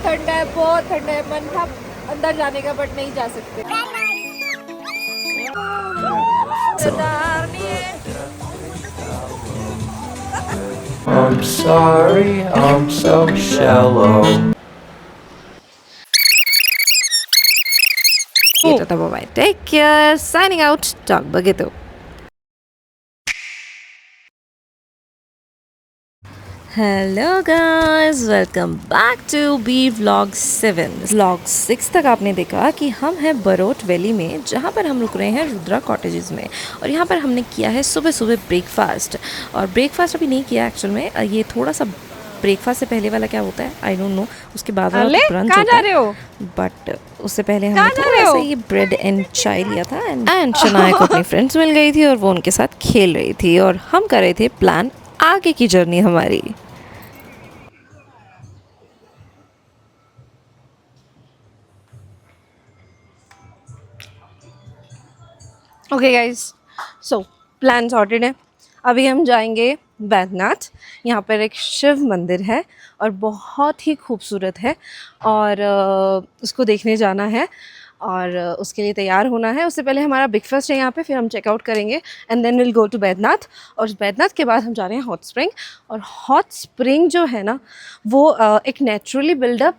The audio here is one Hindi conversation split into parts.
बहुत ठंडा है। मन था अंदर जाने का बट नहीं जा सकते। I'm sorry, I'm so shallow. Bye-bye. Take care. Signing out. Talk begitu. Hello guys, welcome back to B vlog 7। Vlog 6 तक आपने देखा कि हम हैं बरोट वैली में, जहाँ पर हम रुक रहे हैं रुद्रा कॉटेजेस में। और यहाँ पर हमने किया है सुबह सुबह ब्रेकफास्ट। और ब्रेकफास्ट अभी नहीं किया एक्चुअल में, ये थोड़ा सा ब्रेकफास्ट से पहले वाला क्या होता है आई डोंट नो, उसके बाद वाला तो ब्रंच होता है। बट उससे पहले हमने थोड़ा सा ये ब्रेड एंड चाय लिया था। एंड शनाया को अपनी फ्रेंड्स मिल गई थी और वो उनके साथ खेल रही थी, और हम कर रहे थे प्लान आगे की जर्नी हमारी। Okay guys, so plan sorted है। अभी हम जाएंगे बैद्यनाथ। यहाँ पर एक शिव मंदिर है और बहुत ही खूबसूरत है, और उसको देखने जाना है और उसके लिए तैयार होना है। उससे पहले हमारा ब्रेकफास्ट है यहाँ पे, फिर हम चेकआउट करेंगे and then will go to Baidyanath. और बैद्यनाथ के बाद हम जा रहे हैं हॉट स्प्रिंग। और हॉट स्प्रिंग जो है ना, वो एक नेचुरली बिल्डअप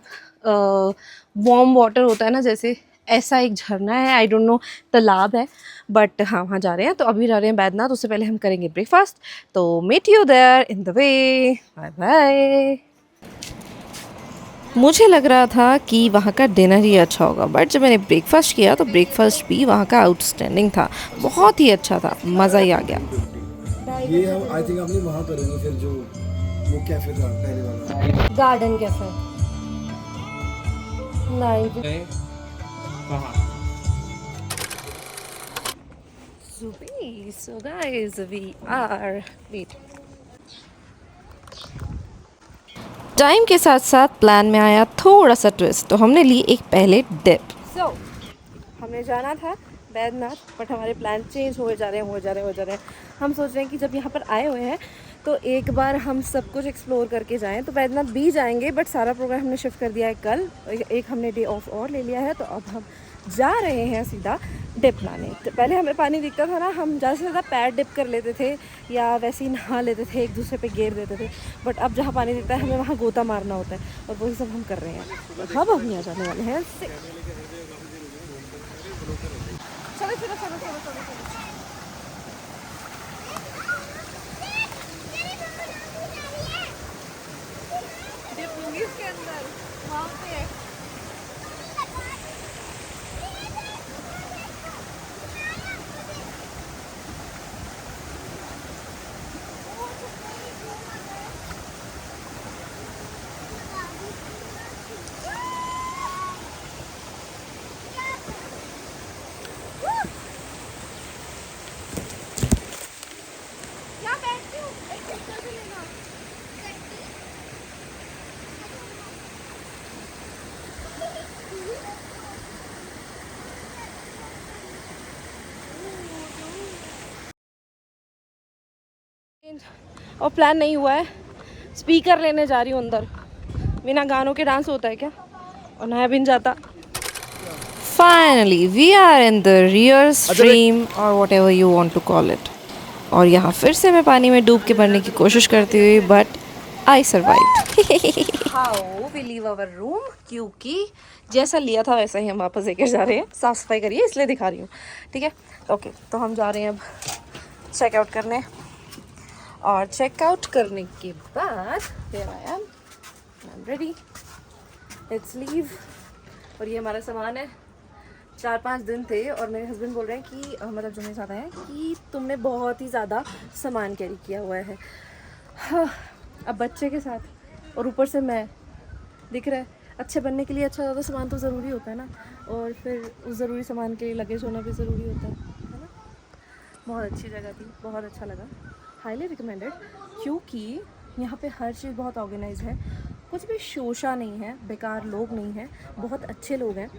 वार्म वाटर होता है ना, जैसे ऐसा एक झरना है, आई डोंट नो, तालाब है, बट हाँ वहाँ जा रहे हैं। तो अभी जा रहे हैं बैद्यनाथ, उससे पहले हम करेंगे ब्रेकफास्ट। तो meet you there in the way. Bye bye. मुझे लग रहा था कि वहाँ का डिनर ही अच्छा होगा, बट जब मैंने ब्रेकफास्ट किया तो ब्रेकफास्ट भी वहाँ का आउटस्टैंडिंग था, बहुत ही अच्छा था, मज़ा ही आ गया। ये हम आई थिंक अपने वहाँ करेंगे फिर, जो वो कैफे था पहले वाला, गार्डन कैफे। नहीं So guys, we are wait. Time के साथ साथ प्लान में आया थोड़ा सा ट्विस्ट, तो हमने ली एक पहले डिप। So हमें जाना था बैद्यनाथ, बट हमारे प्लान चेंज हो जा रहे हैं। हम सोच रहे हैं कि जब यहाँ पर आए हुए हैं तो एक बार हम सब कुछ एक्सप्लोर करके जाएं। तो बैद्यनाथ भी जाएंगे, बट सारा प्रोग्राम हमने शिफ्ट कर दिया है कल। एक हमने डे ऑफ और ले लिया है, तो अब हम जा रहे हैं सीधा डिप लाने। तो पहले हमें पानी दिखता था ना, हम ज़्यादा से ज़्यादा पैर डिप कर लेते थे या वैसे ही नहा लेते थे, एक दूसरे पे घेर देते थे। बट अब जहाँ पानी दिखता है हमें वहाँ गोता मारना होता है, और वही सब हम कर रहे हैं। अब हम यहाँ जाने वाले हैं। चलो। इसके अंदर वहाँ पे और प्लान नहीं हुआ है। स्पीकर लेने जा रही हूँ अंदर। बिना गानों के डांस होता है क्या? और नया बिन जाता। Finally we are in the rear stream और whatever you want to call it. और यहाँ फिर से मैं पानी में डूब के मरने की कोशिश करती हुई, but I survived. How we leave our room, क्योंकि जैसा लिया था वैसा ही हम वापस लेकर जा रहे हैं। साफ़ सफाई करिए इसलिए दिखा रही हूँ, ठीक है? ओके, तो हम जा रहे हैं अब चेकआउट करने। और चेकआउट करने के बाद here I am ready, let's leave। और ये हमारा सामान है। 4-5 दिन थे और मेरे हस्बैंड बोल रहे हैं कि मतलब जो मेरे साथ आए हैं कि तुमने बहुत ही ज़्यादा सामान कैरी किया हुआ है। हाँ, अब बच्चे के साथ और ऊपर से मैं, दिख रहा है, अच्छे बनने के लिए अच्छा ज़्यादा सामान तो ज़रूरी होता है ना, और फिर उस ज़रूरी सामान के लिए लगेज होना भी ज़रूरी होता है ना। बहुत अच्छी जगह थी, बहुत अच्छा लगा, हाईली रिकमेंडेड, क्योंकि यहाँ पे हर चीज़ बहुत ऑर्गेनाइज है, कुछ भी शोशा नहीं है, बेकार लोग नहीं हैं, बहुत अच्छे लोग हैं।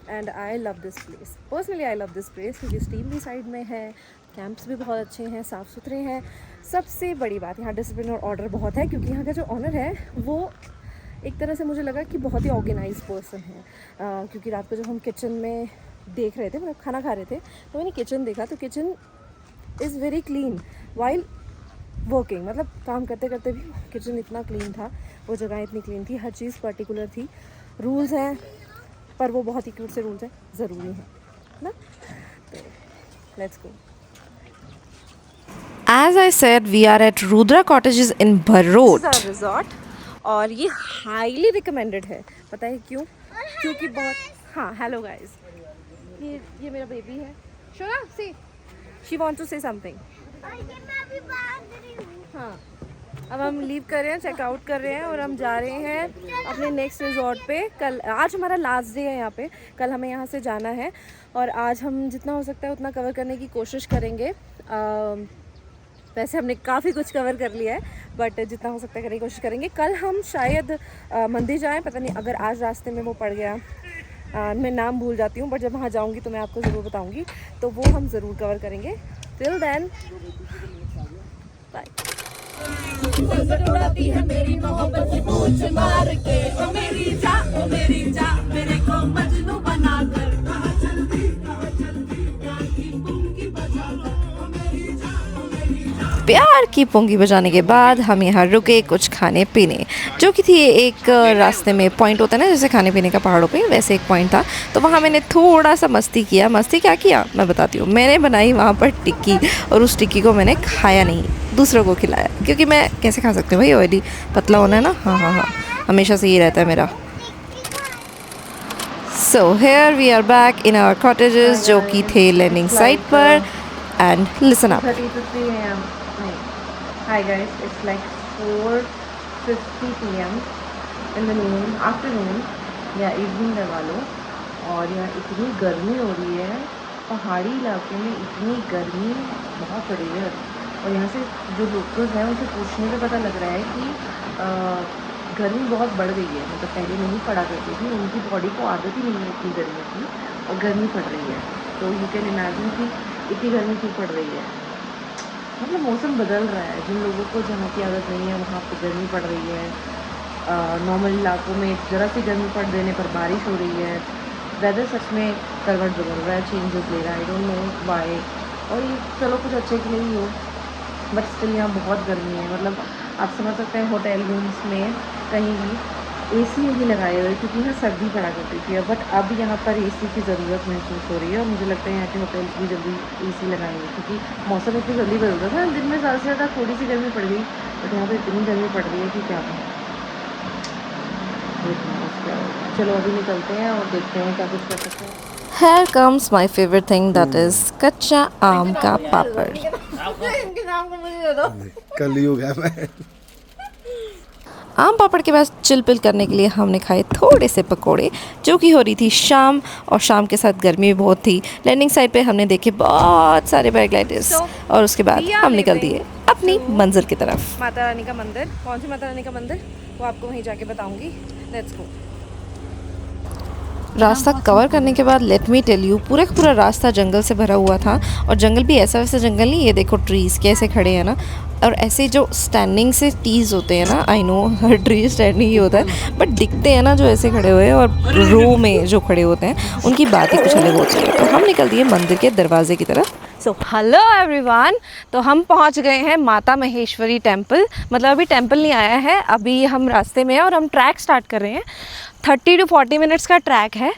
And I love this place, personally I love this place, क्योंकि स्टीम भी साइड में है, कैंप्स भी बहुत अच्छे हैं, साफ़ सुथरे हैं। सबसे बड़ी बात यहाँ डिसिप्लिन और ऑर्डर बहुत है, क्योंकि यहाँ का जो ऑनर है वो एक तरह से मुझे लगा कि बहुत ही ऑर्गेनाइज पर्सन है, क्योंकि रात को जब हम किचन में देख रहे थे, मतलब खाना खा रहे थे, तो मैंने किचन देखा तो kitchen is very clean while working, मतलब काम करते करते भी किचन इतना क्लीन था, वो जगह इतनी क्लीन थी, हर चीज़ पर्टिकुलर थी। रूल्स हैं पर वो बहुत ही क्यूट से रूल्स हैं, ज़रूरी हैं ना। तो let's go. As I said, we are at Rudra Cottages in Bharot. Resort और ये हाईली रिकमेंडेड है। पता है क्यों? क्योंकि बहुत, हाँ हेलो गाइस, ये मेरा बेबी है। Shona see, she wants to say something. हाँ, अब हम लीव कर रहे हैं, चेकआउट कर रहे हैं और हम जा रहे हैं अपने नेक्स्ट रिजॉर्ट पे। कल, आज हमारा लास्ट डे है यहाँ पे, कल हमें यहाँ से जाना है और आज हम जितना हो सकता है उतना कवर करने की कोशिश करेंगे। वैसे हमने काफ़ी कुछ कवर कर लिया है, बट जितना हो सकता है करने की कोशिश करेंगे। कल हम शायद मंदिर जाएं, पता नहीं, अगर आज रास्ते में वो पड़ गया, मैं नाम भूल जाती हूँ, बट जब वहाँ जाऊँगी तो मैं आपको ज़रूर बताऊँगी, तो वो हम ज़रूर कवर करेंगे। Till then bye. प्यार की पुंगी बजाने के बाद हम यहाँ रुके कुछ खाने पीने, जो कि थी एक रास्ते में पॉइंट होता है ना, जैसे खाने पीने का पहाड़ों पे, वैसे एक पॉइंट था। तो वहाँ मैंने थोड़ा सा मस्ती किया। मस्ती क्या किया मैं बताती हूँ। मैंने बनाई वहाँ पर टिक्की और उस टिक्की को मैंने खाया नहीं, दूसरों को खिलाया, क्योंकि मैं कैसे खा सकती हूँ भाई, ऑयली पतला होना है ना। हाँ हाँ हाँ, हमेशा से ये रहता है मेरा। So here we are back in our cottages, जो कि थे लैंडिंग साइट पर। And listen up. 3:53 AM. Hi guys, it's like 4:50 PM in the noon, afternoon या evening लगा लो। और यहाँ इतनी गर्मी हो रही है, पहाड़ी इलाके में इतनी गर्मी बहुत हो रही है। और यहाँ से जो लोकल्स हैं उनसे पूछने पे पता लग रहा है कि गर्मी बहुत बढ़ गई है, मतलब पहले नहीं पड़ा करती थी, उनकी बॉडी को आदत ही नहीं है इतनी गर्मी की, और गर्मी पड़ रही है। तो यू कैन इमेजिन कि इतनी गर्मी क्यों पड़ रही है। मतलब मौसम बदल रहा है, जिन लोगों को जहाँ की आदत नहीं है वहाँ पे गर्मी पड़ रही है। नॉर्मल इलाकों में ज़रा सी गर्मी पड़ देने पर बारिश हो रही है। वेदर सच में करवट बदल रहा है, चेंजेस ले रहा है, आई डोंट नो वाई। और ये चलो कुछ अच्छे के लिए ही हो, बट स्टिल यहाँ बहुत गर्मी है। मतलब आप समझ सकते हैं होटल रूम्स में कहीं भी AC नहीं लगाए हुए, क्योंकि यहाँ सर्दी पड़ा करती थी, बट अब यहाँ पर AC की ज़रूरत महसूस हो रही है। और मुझे लगता है यहाँ के होटल्स भी जल्दी AC लगाएंगे, क्योंकि मौसम इतनी जल्दी बदलता था। दिन में ज़्यादा से ज़्यादा थोड़ी सी गर्मी पड़ गई, बट यहाँ पर इतनी गर्मी पड़ रही है कि क्या कहूँ। चलो अभी निकलते हैं और देखते हैं क्या कुछ कर सकते हैं। Here comes my favorite thing, that is कच्चा आम का पापड़। इनके नाम को मुझे दे दो। कलयुग है मैं। आम पापड़ के बाद चिलपिल करने के लिए हमने खाए थोड़े से पकोड़े, जो कि हो रही थी शाम, और शाम के साथ गर्मी भी बहुत थी। लैंडिंग साइट पे हमने देखे बहुत सारे पैराग्लाइडर्स, और उसके बाद हम निकल दिए अपनी मंजिल की तरफ। माता रानी का मंदिर, कौन सी माता रानी का मंदिर, वो आपको वहीं जाके बताऊंगी। Let's go. रास्ता कवर करने के बाद लेट मी टेल यू, पूरा का पूरा रास्ता जंगल से भरा हुआ था। और जंगल भी ऐसा वैसा जंगल नहीं, ये देखो ट्रीज़ कैसे खड़े हैं ना, और ऐसे जो स्टैंडिंग से टीज होते हैं ना, आई नो हर ट्री स्टैंडिंग ही होता है, बट दिखते हैं ना जो ऐसे खड़े हुए हैं, और रो में जो खड़े होते हैं उनकी बात ही कुछ अलग होती है। तो हम निकल दिए मंदिर के दरवाजे की तरफ। सो हेलो एवरीवन, तो हम पहुंच गए हैं माता महेश्वरी टेम्पल। मतलब अभी टेम्पल नहीं आया है, अभी हम रास्ते में हैं और हम ट्रैक स्टार्ट कर रहे हैं। 30 to 40 मिनट्स का ट्रैक है,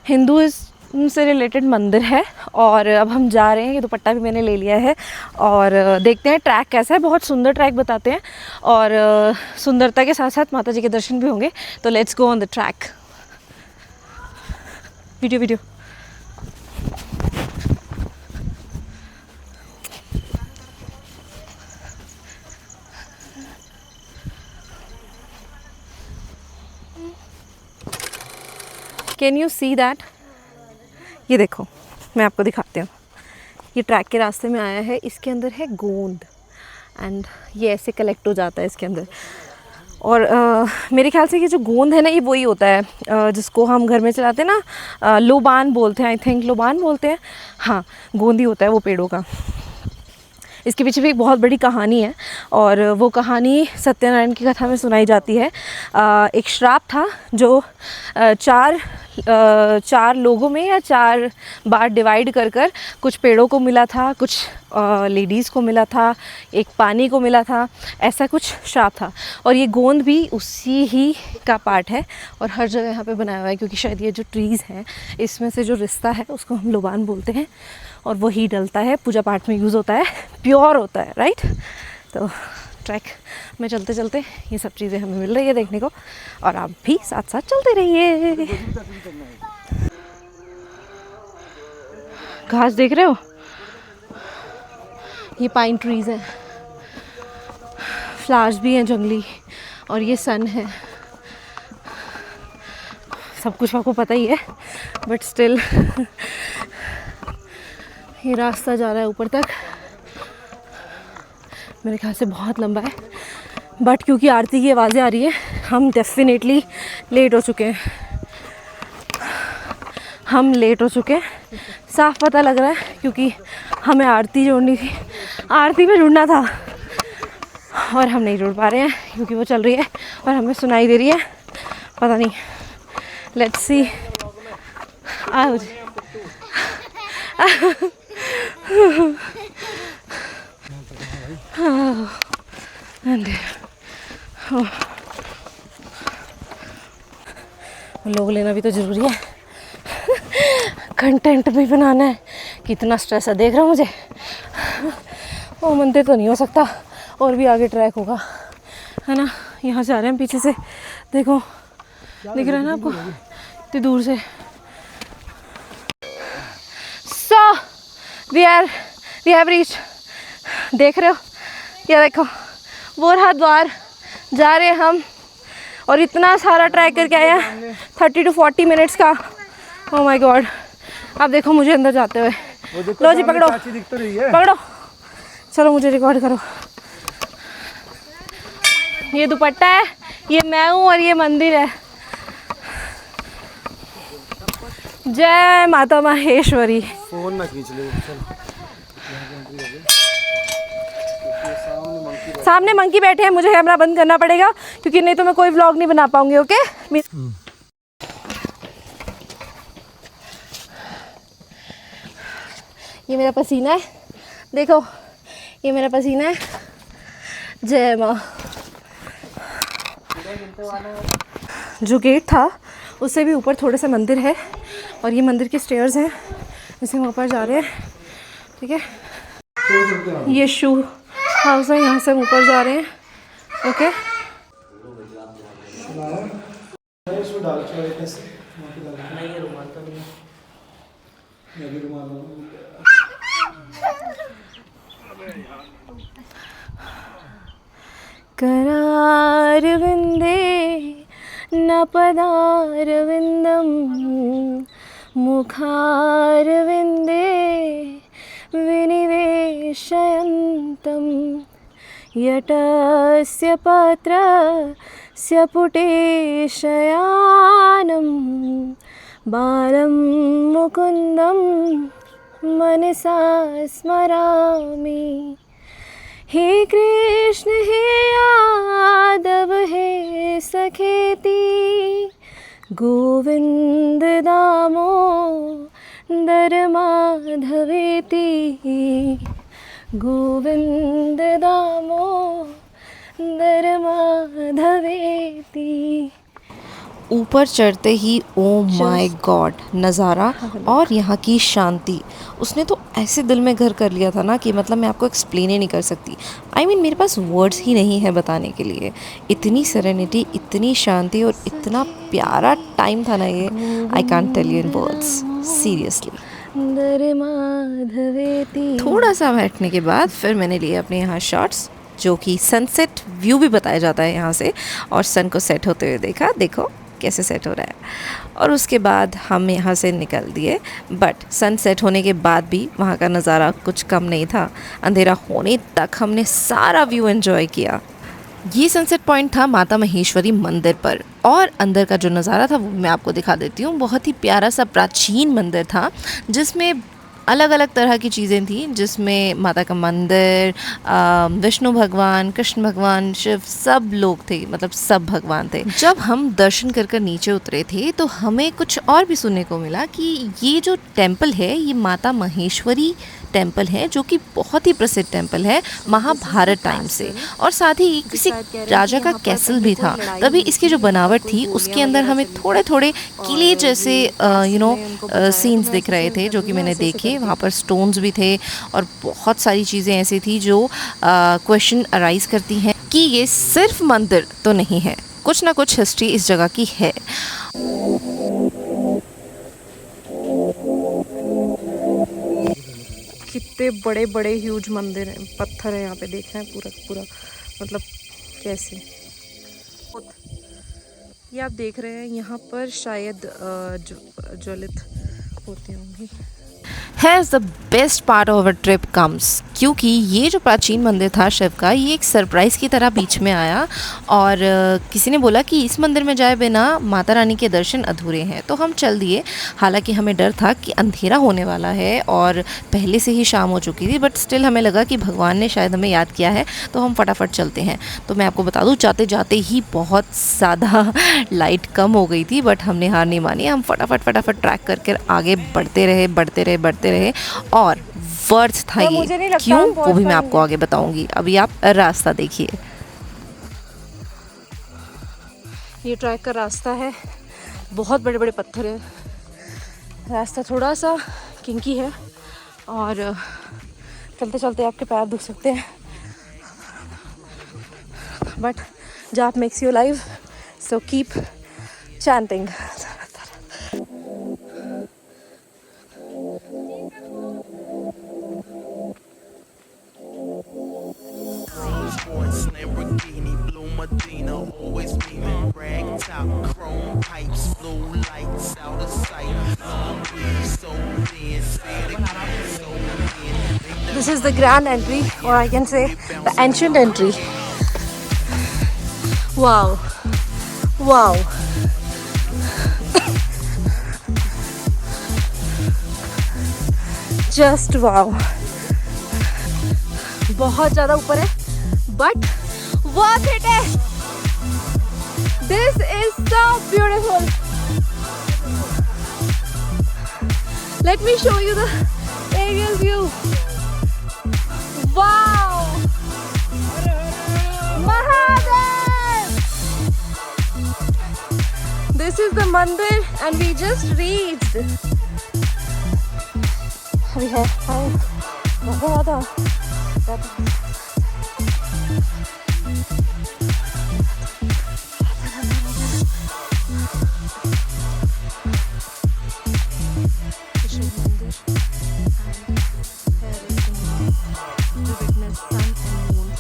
हिंदुइज्म से रिलेटेड मंदिर है। और अब हम जा रहे हैं, ये दुपट्टा भी मैंने ले लिया है, और देखते हैं ट्रैक कैसा है। बहुत सुंदर ट्रैक बताते हैं, और सुंदरता के साथ साथ माता जी के दर्शन भी होंगे। तो let's go on the track. Video can you see that? ये देखो, मैं आपको दिखाती हूँ। ये ट्रैक के रास्ते में आया है, इसके अंदर है गोंद, एंड ये ऐसे कलेक्ट हो जाता है इसके अंदर। और मेरे ख्याल से ये जो गोंद है ना, ये वही होता है जिसको हम घर में चलाते हैं ना, लोबान बोलते हैं, आई थिंक लोबान बोलते हैं। हाँ, गोंद ही होता है वो पेड़ों का। इसके पीछे भी एक बहुत बड़ी कहानी है और वो कहानी सत्यनारायण की कथा में सुनाई जाती है। एक श्राप था जो चार लोगों में या 4 बार डिवाइड कर कर कुछ पेड़ों को मिला था, कुछ लेडीज़ को मिला था, एक पानी को मिला था, ऐसा कुछ श्राप था। और ये गोंद भी उसी ही का पार्ट है और हर जगह यहाँ पे बनाया हुआ है, क्योंकि शायद ये जो ट्रीज़ हैं इसमें से जो रिश्ता है उसको हम लोबान बोलते हैं और वही डलता है, पूजा पाठ में यूज़ होता है, प्योर होता है, राइट। तो ट्रैक में चलते चलते ये सब चीज़ें हमें मिल रही है देखने को और आप भी साथ साथ चलते रहिए। घास देख रहे हो, ये पाइन ट्रीज़ हैं, फ्लावर्स भी हैं जंगली और ये सन है। सब कुछ आपको पता ही है बट स्टिल ये रास्ता जा रहा है ऊपर तक, मेरे ख्याल से बहुत लंबा है बट क्योंकि आरती की आवाज़ें आ रही है हम डेफिनेटली लेट हो चुके हैं। हम लेट हो चुके हैं, साफ पता लग रहा है, क्योंकि हमें आरती जोड़नी थी, आरती में जुड़ना था और हम नहीं जुड़ पा रहे हैं क्योंकि वो चल रही है और हमें सुनाई दे रही है, पता नहीं। Let's see. आओ लोग लेना भी तो ज़रूरी है, कंटेंट भी बनाना है। कितना स्ट्रेस है देख रहा हूँ मुझे। वो मंदिर तो नहीं हो सकता और भी आगे ट्रैक होगा, है ना। यहाँ से आ रहे हैं पीछे से, देखो दिख रहा है ना आपको इतनी दूर से। सो वी हैव रीच्ड, देख रहे हो, ये देखो वो रहा द्वार, जा रहे हैं हम और इतना सारा ट्रैक करके आया 30 to 40 मिनट्स का। Oh my God. अब देखो मुझे अंदर जाते हुए, लो जी पकड़ो पकड़ो, चलो मुझे रिकॉर्ड करो। ये दुपट्टा है, ये मैं हूँ और ये मंदिर है। जय माता माहेश्वरी। फोन ना खींच ले। सामने मंकी बैठे हैं, मुझे कैमरा बंद करना पड़ेगा क्योंकि नहीं तो मैं कोई व्लॉग नहीं बना पाऊंगी। ओके ये मेरा पसीना है, देखो ये मेरा पसीना है। जय माँ। जो गेट था उससे भी ऊपर थोड़े से मंदिर है और ये मंदिर के स्टेयर्स हैं, इसे हम ऊपर जा रहे हैं, ठीक है। ये शू हाउस है, यहाँ से हम ऊपर जा रहे हैं। ओके करारविन्दे न पदारविन्दं मुखारविन्दे विनिवेशयन्तं यटस्य पत्रस्य पुटेशयानं बालं मुकुन्दं मनसा स्मरामि। हे कृष्ण हे यादव हे सखेती गोविंद दामोदर माधवेती गोविंद दामोदर माधवेती। ऊपर चढ़ते ही ओ माय गॉड नज़ारा और यहाँ की शांति, उसने तो ऐसे दिल में घर कर लिया था ना कि मतलब मैं आपको एक्सप्लेन ही नहीं कर सकती। आई मीन मेरे पास वर्ड्स ही नहीं है बताने के लिए। इतनी सेरेनिटी, इतनी शांति और इतना प्यारा टाइम था ना ये, I can't tell you in words seriously. थोड़ा सा बैठने के बाद फिर मैंने लिए अपने यहाँ शॉट्स, जो कि सनसेट व्यू भी बताया जाता है यहाँ से, और सन को सेट होते हुए देखा, देखो कैसे सेट हो रहा है। और उसके बाद हम यहाँ से निकल दिए, बट सन सेट होने के बाद भी वहाँ का नज़ारा कुछ कम नहीं था। अंधेरा होने तक हमने सारा व्यू एंजॉय किया। ये सनसेट पॉइंट था माता महेश्वरी मंदिर पर, और अंदर का जो नज़ारा था वो मैं आपको दिखा देती हूँ। बहुत ही प्यारा सा प्राचीन मंदिर था जिसमें अलग अलग तरह की चीज़ें थी, जिसमें माता का मंदिर, विष्णु भगवान, कृष्ण भगवान, शिव, सब लोग थे, मतलब सब भगवान थे। जब हम दर्शन कर कर नीचे उतरे थे तो हमें कुछ और भी सुनने को मिला कि ये जो टेम्पल है ये माता महेश्वरी टेम्पल है, जो कि बहुत ही प्रसिद्ध टेम्पल है महाभारत टाइम से, और साथ ही किसी राजा का कैसल भी था। तभी इसकी जो बनावट थी उसके अंदर हमें थोड़े थोड़े किले जैसे सीन्स दिख रहे थे, जो कि मैंने देखे। वहाँ पर स्टोन्स भी थे और बहुत सारी चीज़ें ऐसी थी जो क्वेश्चन अराइज करती हैं कि ये सिर्फ मंदिर तो नहीं है, कुछ ना कुछ हिस्ट्री इस जगह की है। कितने बड़े बड़े ह्यूज मंदिर हैं, पत्थर है यहाँ पे, देख रहे हैं पूरा पूरा, मतलब कैसे। ये आप देख रहे हैं यहाँ पर शायद ज्वलित होते होंगे। Here's the best part of our trip comes, क्योंकि ये जो प्राचीन मंदिर था शिव का, ये एक सरप्राइज़ की तरह बीच में आया और किसी ने बोला कि इस मंदिर में जाए बिना माता रानी के दर्शन अधूरे हैं। तो हम चल दिए, हालांकि हमें डर था कि अंधेरा होने वाला है और पहले से ही शाम हो चुकी थी, बट स्टिल हमें लगा कि भगवान ने शायद हमें याद किया है, तो हम फटाफट चलते हैं। तो मैं आपको बता दूँ, जाते जाते ही बहुत ज़्यादा लाइट कम हो गई थी, बट हमने हार नहीं मानी। हम फटाफट ट्रैक करके आगे बढ़ते रहे और वर्थ था ये। क्यों, वो भी मैं आपको आगे बताऊंगी। अभी आप रास्ता देखिए। ये ट्रैक का रास्ता है, बहुत बड़े बड़े पत्थर हैं, रास्ता थोड़ा सा किंकी है और चलते चलते आपके पैर दुख सकते हैं, बट जाप makes you live, so keep chanting. Lamborghini, blue Medina, always beaming, rag top, chrome pipes, blue lights out of sight, long weed, so thin, say it again, so thin. This is the grand entry, or I can say the ancient entry. Wow, wow. Just wow. बहुत ज़्यादा ऊपर है, but worth it है. This is so beautiful. Let me show you the aerial view. Wow! Mahadev! This is the mandir and we just reached. We have time.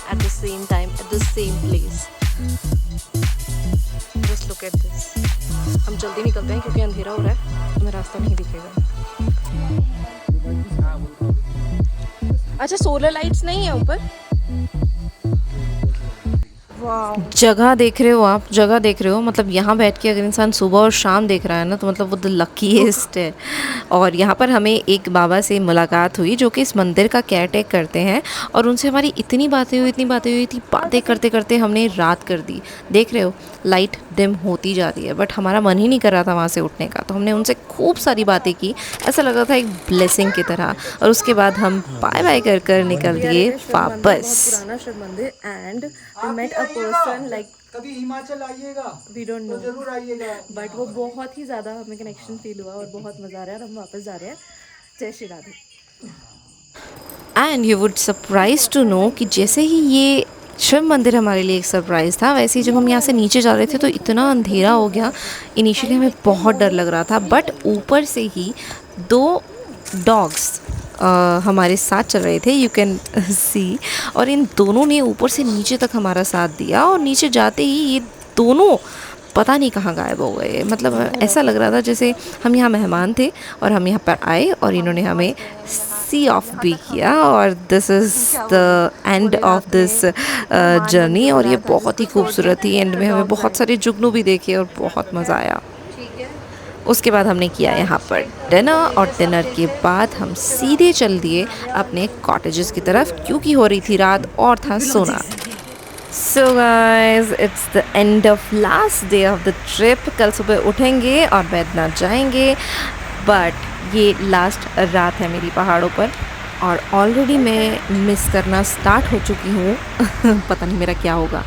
At the same time, at the same place. Just look at this. हम जल्दी निकलते हैं क्योंकि अंधेरा हो रहा है, हमें रास्ता नहीं दिखेगा। अच्छा, सोलर लाइट्स नहीं है ऊपर। जगह देख रहे हो आप, जगह देख रहे हो, मतलब यहाँ बैठ के अगर इंसान सुबह और शाम देख रहा है ना, तो मतलब वो द लकीएस्ट है। और यहाँ पर हमें एक बाबा से मुलाकात हुई जो कि इस मंदिर का केयर टेक करते हैं, और उनसे हमारी इतनी बातें हुई थी, बातें करते करते हमने रात कर दी। देख रहे हो लाइट डिम होती जा रही है, बट हमारा मन ही नहीं कर रहा था वहाँ से उठने का, तो हमने उनसे खूब सारी बातें की, ऐसा लग रहा था एक ब्लेसिंग की तरह। और उसके बाद हम बाय बाय कर कर निकल दिए वापस। पुराना शिव मंदिर, and we met a person like, कभी हिमाचल आइएगा, वी डोंट नो, जरूर आइएगा। बट वो बहुत ही ज़्यादा हमें कनेक्शन फील हुआ और बहुत मज़ा आ रहा है, और हम वापस जा रहे हैं। जय Shri Radhe. And you would surprise to know कि जैसे ही ये शिव मंदिर हमारे लिए एक सरप्राइज़ था, वैसे ही जब हम यहाँ से नीचे जा रहे थे तो इतना अंधेरा हो गया। इनिशियली हमें बहुत डर लग रहा था, बट ऊपर से ही 2 डॉग्स हमारे साथ चल रहे थे, यू कैन सी, और इन दोनों ने ऊपर से नीचे तक हमारा साथ दिया, और नीचे जाते ही ये दोनों पता नहीं कहाँ गायब हो गए। मतलब ऐसा लग रहा था जैसे हम यहाँ मेहमान थे और हम यहाँ पर आए और इन्होंने हमें सी ऑफ भी किया, और this is the end of this journey. और ये बहुत ही खूबसूरत थी। एंड में हमें बहुत सारे जुगनू भी देखे और बहुत मज़ा आया। ठीक है, उसके बाद हमने किया यहाँ पर डिनर और डिनर के बाद हम सीधे चल दिए अपने कॉटेजेस की तरफ क्योंकि हो रही थी रात और था सोना। So guys it's the end of last day of the trip. कल सुबह उठेंगे और बैद्यनाथ जाएंगे, बट ये लास्ट रात है मेरी पहाड़ों पर और ऑलरेडी मैं मिस करना स्टार्ट हो चुकी हूँ। पता नहीं मेरा क्या होगा,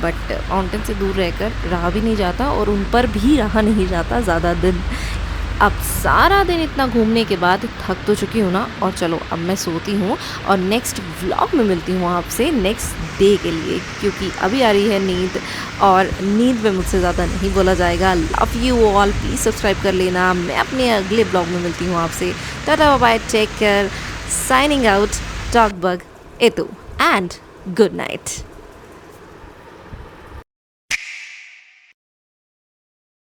बट माउंटेन से दूर रहकर रहा भी नहीं जाता और उन पर भी रहा नहीं जाता ज़्यादा दिन। अब सारा दिन इतना घूमने के बाद थक तो चुकी हूँ ना, और चलो अब मैं सोती हूँ और नेक्स्ट व्लॉग में मिलती हूँ आपसे नेक्स्ट डे के लिए, क्योंकि अभी आ रही है नींद और नींद में मुझसे ज़्यादा नहीं बोला जाएगा। Love you all, please subscribe कर लेना। मैं अपने अगले ब्लॉग में मिलती हूँ आपसे। Tata bye, take care, signing out, Dogbug, Etu, and good night.